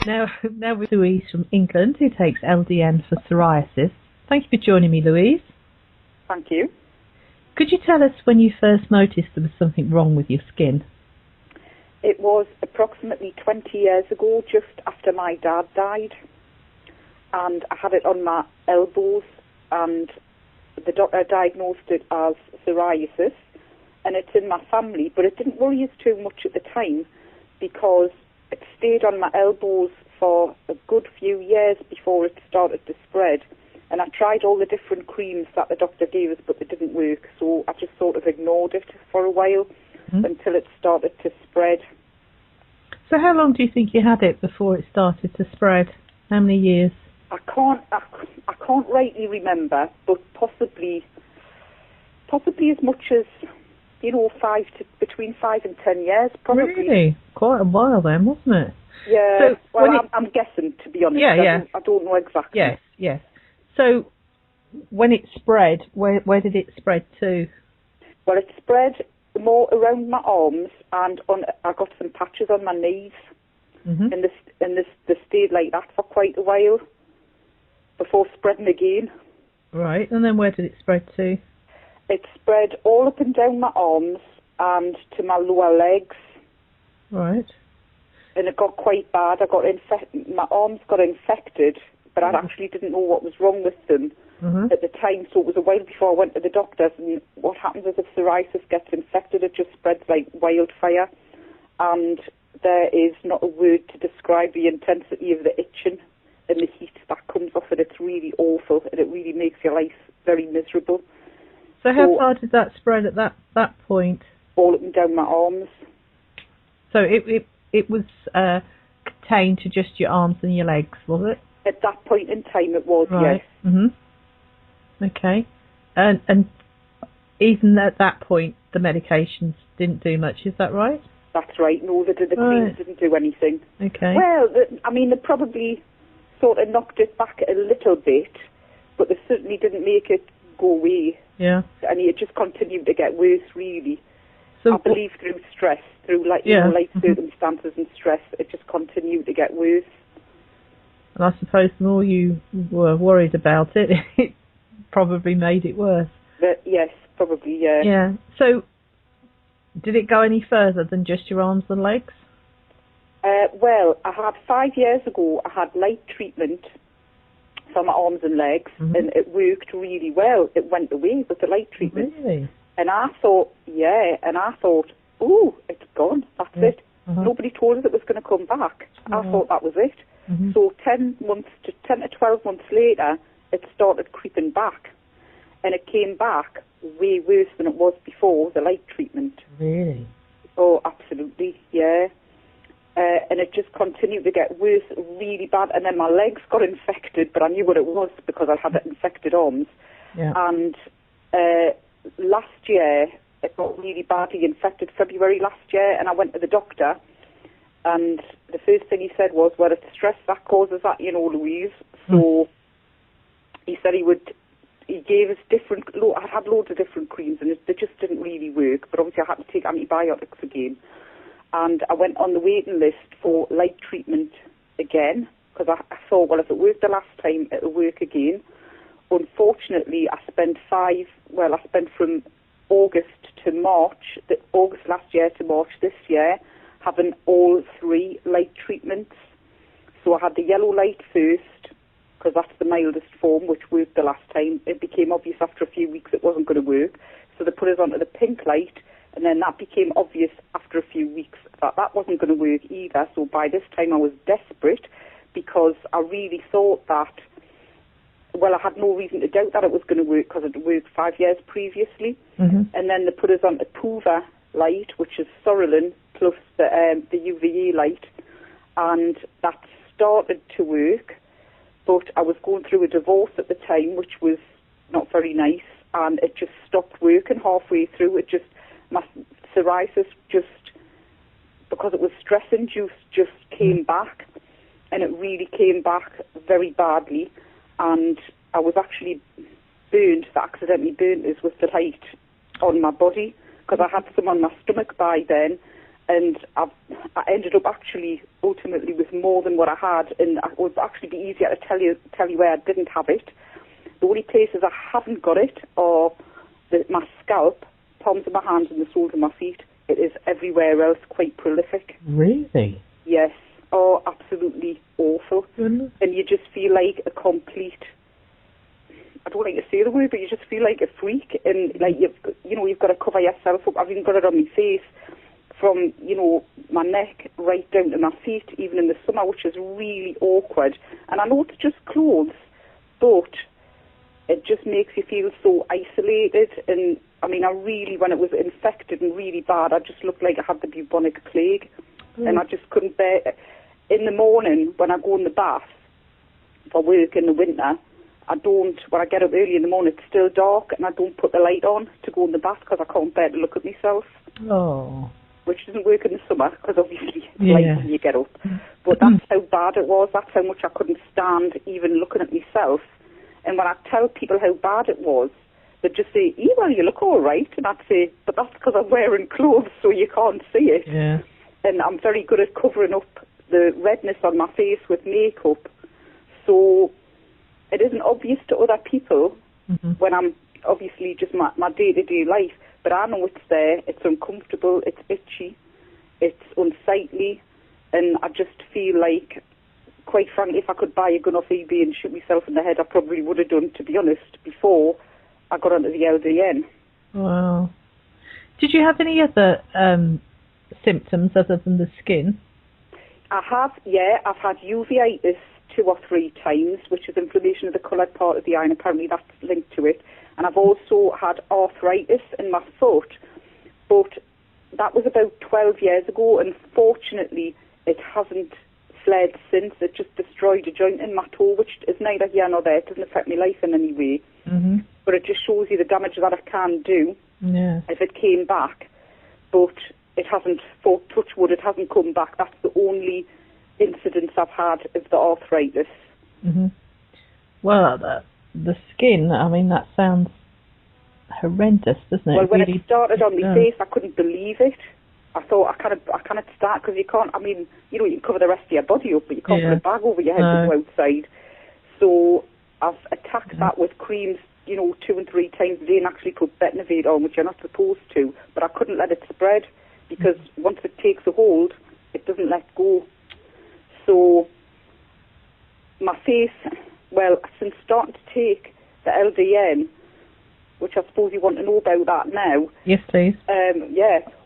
Now with Louise from England, who takes LDN for psoriasis. Thank you for joining me, Louise. Thank you. Could you tell us when you first noticed there was something wrong with your skin? It was approximately 20 years ago, just after my dad died. And I had it on my elbows, and the doctor diagnosed it as psoriasis. And it's in my family, but it didn't worry us too much at the time because it stayed on my elbows for a good few years before it started to spread. And I tried all the different creams that the doctor gave us, but they didn't work. So I just sort of ignored it for a while until it started to spread. So how long do you think you had it before it started to spread? How many years? I can't rightly remember, but possibly as much as, between 5 and 10 years, probably. Really? Quite a while then, wasn't it? Yeah, so well, I'm guessing, to be honest. I don't know exactly. Yes. So, when it spread, where did it spread to? Well, it spread more around my arms, and I got some patches on my knees, and they stayed like that for quite a while before spreading again. Right, and then where did it spread to? It spread all up and down my arms and to my lower legs. Right. And it got quite bad. My arms got infected, but I actually didn't know what was wrong with them at the time, so it was a while before I went to the doctors. And what happens is if psoriasis gets infected, it just spreads like wildfire, and there is not a word to describe the intensity of the itching and the heat that comes off it. It's really awful, and it really makes your life very miserable. So how far did that spread at that point? All up and down my arms. So it was contained to just your arms and your legs, was it? At that point in time, it was, right. Yes. Okay. And even at that point, the medications didn't do much, is that right? That's right. No, the creams didn't do anything. Okay. Well, they probably sort of knocked it back a little bit, but they certainly didn't make it go away. Yeah. And it just continued to get worse, really. So I believe through stress, through life circumstances and stress, it just continued to get worse. And I suppose the more you were worried about it, it probably made it worse. Yes, probably, yeah. Yeah. So, did it go any further than just your arms and legs? Well, 5 years ago, I had light treatment for my arms and legs, and it worked really well. It went away with the light treatment. Really? And I thought, ooh, it's gone, that's it. Nobody told us it was going to come back. I thought that was it. So 10 to 12 months later, it started creeping back. And it came back way worse than it was before the light treatment. Really? Oh, absolutely, yeah. And it just continued to get worse, really bad. And then my legs got infected, but I knew what it was because I had infected arms. Yeah. And last year, it got really badly infected, February last year, and I went to the doctor. And the first thing he said was, well, it's stress that causes that, Louise. So he said he gave us I had loads of different creams, and they just didn't really work. But obviously I had to take antibiotics again. And I went on the waiting list for light treatment again, because I thought, well, if it worked the last time, it'll work again. Unfortunately, I spent from August to March, August last year to March this year, having all 3 light treatments. So I had the yellow light first, because that's the mildest form, which worked the last time. It became obvious after a few weeks it wasn't going to work. So they put us onto the pink light, and then that became obvious after a few weeks that wasn't going to work either. So by this time I was desperate, because I really thought that, well, I had no reason to doubt that it was going to work because it worked 5 years previously. And then they put us on a Puva light, which is Sorolin plus the UVA light, and that started to work. But I was going through a divorce at the time, which was not very nice, and it just stopped working halfway through. My psoriasis because it was stress-induced, just came back, and it really came back very badly. And I was actually accidentally burnt us with the light on my body, because I had some on my stomach by then, and I ended up actually ultimately with more than what I had, and it would actually be easier to tell you where I didn't have it. The only places I haven't got it are my scalp, palms of my hands and the soles of my feet. It is everywhere else quite prolific. Really? Yes. Oh, absolutely awful. Goodness. And you just feel like a complete, I don't like to say the word, but you just feel like a freak, and like you've got to cover yourself up. I've even got it on my face from, my neck right down to my feet, even in the summer, which is really awkward. And I know it's just clothes, but it just makes you feel so isolated. And I mean, when it was infected and really bad, I just looked like I had the bubonic plague. And I just couldn't bear it. In the morning, when I go in the bath for work in the winter, when I get up early in the morning, it's still dark, and I don't put the light on to go in the bath because I can't bear to look at myself. Oh. Which doesn't work in the summer, because obviously it's light when you get up. But that's how bad it was. That's how much I couldn't stand even looking at myself. And when I tell people how bad it was, they'd just say, well, you look all right. And I'd say, but that's because I'm wearing clothes, so you can't see it. Yeah. And I'm very good at covering up the redness on my face with makeup. So it isn't obvious to other people when I'm obviously just my day-to-day life. But I know it's there, it's uncomfortable, it's itchy, it's unsightly, and I just feel like, quite frankly, if I could buy a gun off eBay and shoot myself in the head, I probably would have done, to be honest, before I got onto the LDN. Wow. Did you have any other symptoms other than the skin? I have, yeah. I've had uveitis 2 or 3 times, which is inflammation of the coloured part of the eye, and apparently that's linked to it. And I've also had arthritis in my foot, but that was about 12 years ago, and fortunately it hasn't fled since. It just destroyed a joint in my toe, which is neither here nor there. It doesn't affect my life in any way. But it just shows you the damage that it can do if it came back. But it hasn't, for touch wood, it hasn't come back. That's the only incidence I've had of the arthritis. Well, the skin, I mean, that sounds horrendous, doesn't it? Well, when it started on my face, I couldn't believe it. I thought, I can't start, because you can't, I mean, you can cover the rest of your body up, but you can't put a bag over your head to go outside. So I've attacked that with creams, 2 and 3 times a day, and actually put Betnavate on, which you're not supposed to, but I couldn't let it spread, because once it takes a hold, it doesn't let go. So my face, well, since starting to take the LDN, which I suppose you want to know about that now. Yes, please.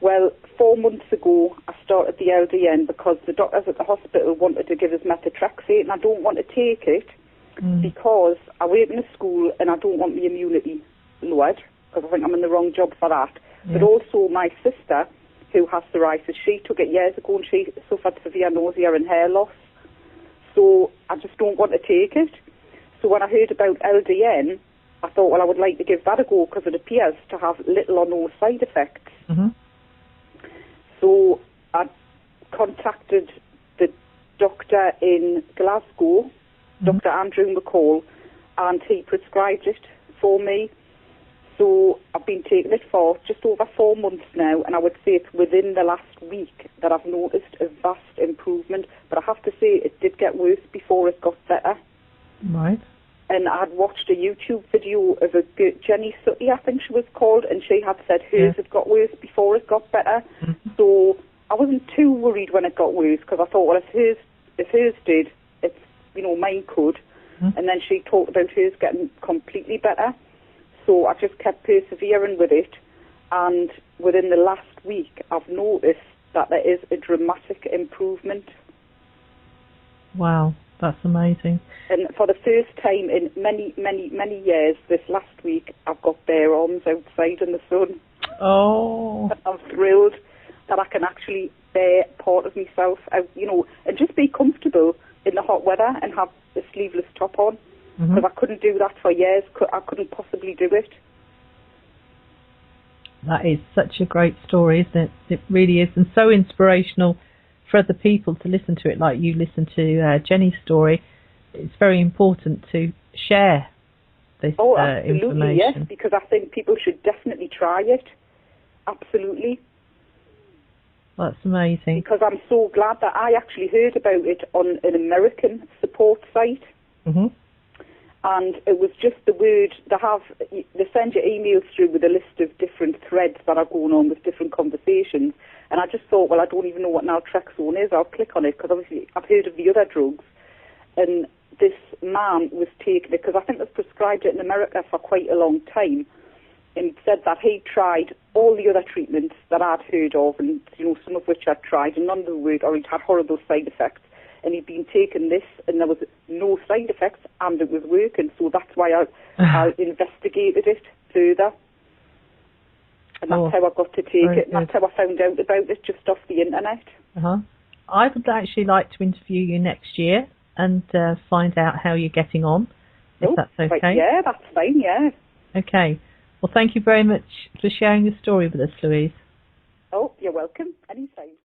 Well, 4 months ago, I started the LDN because the doctors at the hospital wanted to give us methotrexate, and I don't want to take it because I work in a school and I don't want my immunity lowered, because I think I'm in the wrong job for that. But also my sister, who has psoriasis, she took it years ago and she suffered severe nausea and hair loss. So I just don't want to take it. So when I heard about LDN, I thought, well, I would like to give that a go, because it appears to have little or no side effects. So I contacted the doctor in Glasgow, Dr. Andrew McCall, and he prescribed it for me. So I've been taking it for just over 4 months now, and I would say it's within the last week that I've noticed a vast improvement. But I have to say it did get worse before it got better. Right. And I'd watched a YouTube video of a Jenny Sutty, I think she was called, and she had said hers had got worse before it got better. So I wasn't too worried when it got worse, because I thought, well, if hers did, it's, mine could. And then she talked about hers getting completely better. So I just kept persevering with it, and within the last week, I've noticed that there is a dramatic improvement. Wow, that's amazing. And for the first time in many, many, many years, this last week, I've got bare arms outside in the sun. Oh. I'm thrilled that I can actually bear part of myself out, and just be comfortable in the hot weather and have a sleeveless top on. Because I couldn't do that for years. I couldn't possibly do it. That is such a great story, isn't it? It really is, and so inspirational for other people to listen to it, like you listened to Jenny's story. It's very important to share this absolutely, information. Yes, because I think people should definitely try it. Absolutely. That's amazing. Because I'm so glad that I actually heard about it on an American support site. Mm-hmm. And it was just the word, they send you emails through with a list of different threads that are going on with different conversations. And I just thought, well, I don't even know what Naltrexone is. I'll click on it because obviously I've heard of the other drugs. And this man was taking it because I think they've prescribed it in America for quite a long time, and said that he tried all the other treatments that I'd heard of, and some of which I'd tried, and none of them worked, or he'd had horrible side effects. And he'd been taking this, and there was no side effects, and it was working. So that's why I investigated it further, and that's how I got to take it. And that's how I found out about it, just off the internet. I would actually like to interview you next year and find out how you're getting on, if that's okay. Right, yeah, that's fine. Yeah. Okay. Well, thank you very much for sharing your story with us, Louise. Oh, you're welcome. Anytime.